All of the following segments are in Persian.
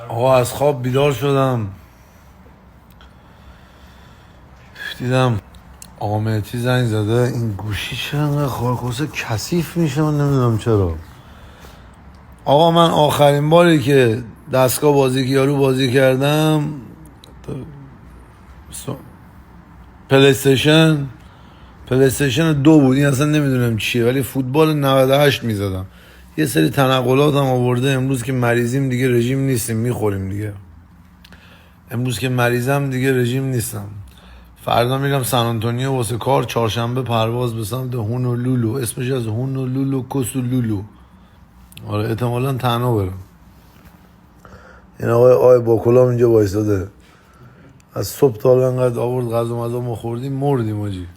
آقا از خواب بیدار شدم، دیدم آقا مهدی زنگ زده. این گوشی چرا انقدر خارکوسه کثیف میشه؟ من نمیدونم چرا. آقا من آخرین باری که دستگاه بازی یارو بازی کردم پلیستیشن 2 بود. این اصلا نمیدونم چیه، ولی فوتبال 98 میزدم. یه سری تنقلات هم آورده. امروز که مریضیم دیگه رژیم نیستیم، میخوریم دیگه. امروز که مریضم دیگه رژیم نیستم. فردا میرم سن آنتونیو واسه کار. چهارشنبه پرواز به سمت هونولولو. اسمش از هونولولو کوسولولو. آره احتمالاً تنها برم. این آقای باکلام اینجا وایساده. از صبح تا الان انقدر آورد غذا مزا ما خوردیم مردیم آجی.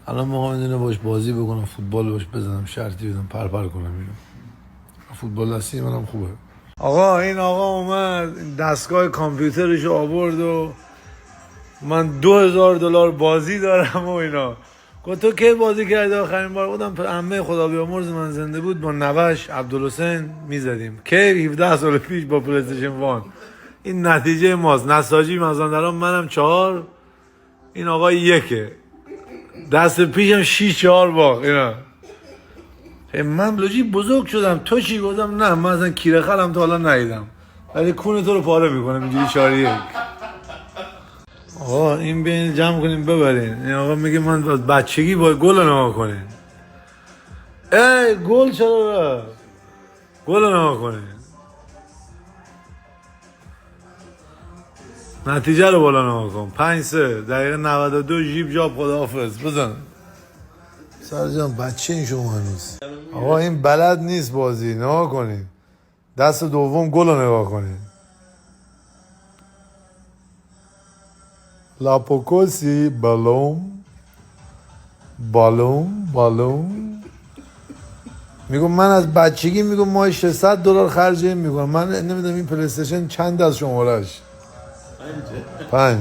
الان میخوام این دونه باش بازی بکنم، فوتبال باش بزنم، شرطی بدم، پرپر کنم. اینو فوتبال دستی منم خوبه. آقا این آقا اومد دستگاه کامپیوترشو آورد و من $2000 بازی دارم و اینا. گفت تو کی بازی کردی آخرین بار؟ بودم عمه خدا بیامرز من زنده بود با نوش عبدالحسین میزدیم کی 17 سال پیش با پلیستیشن 1. این نتیجه ماست. نساجی مازندران، منم 4، این آقا 1. دست پیشم 6-4 باخت اینا. من لوجی بزرگ شدم. تو چی؟ گفتم نه من اصلا کیره خرم تا حالا ندیدم، ولی کون تو رو پاره میکنم اینجوری 4-1. آقا این بین جمع کنیم ببرین. این آقا میگه من بچگی با گل نما کنین. ای گل چرا گل نما کنین؟ نتیجه رو بالا نما کن. 5-3 دقیقه 92 جیب جاب خداحافظ بزن. سرجان بچه این شما هنوز. آقا این بلد نیست بازی. نما کنین. دست دوم گل رو نگاه کنین. لاپوکوسی بالوم میگم من از بچگی میگم ما $600 خرج این میکنم. من نمیدونم این پلیستیشن چند از شمارش؟ 5.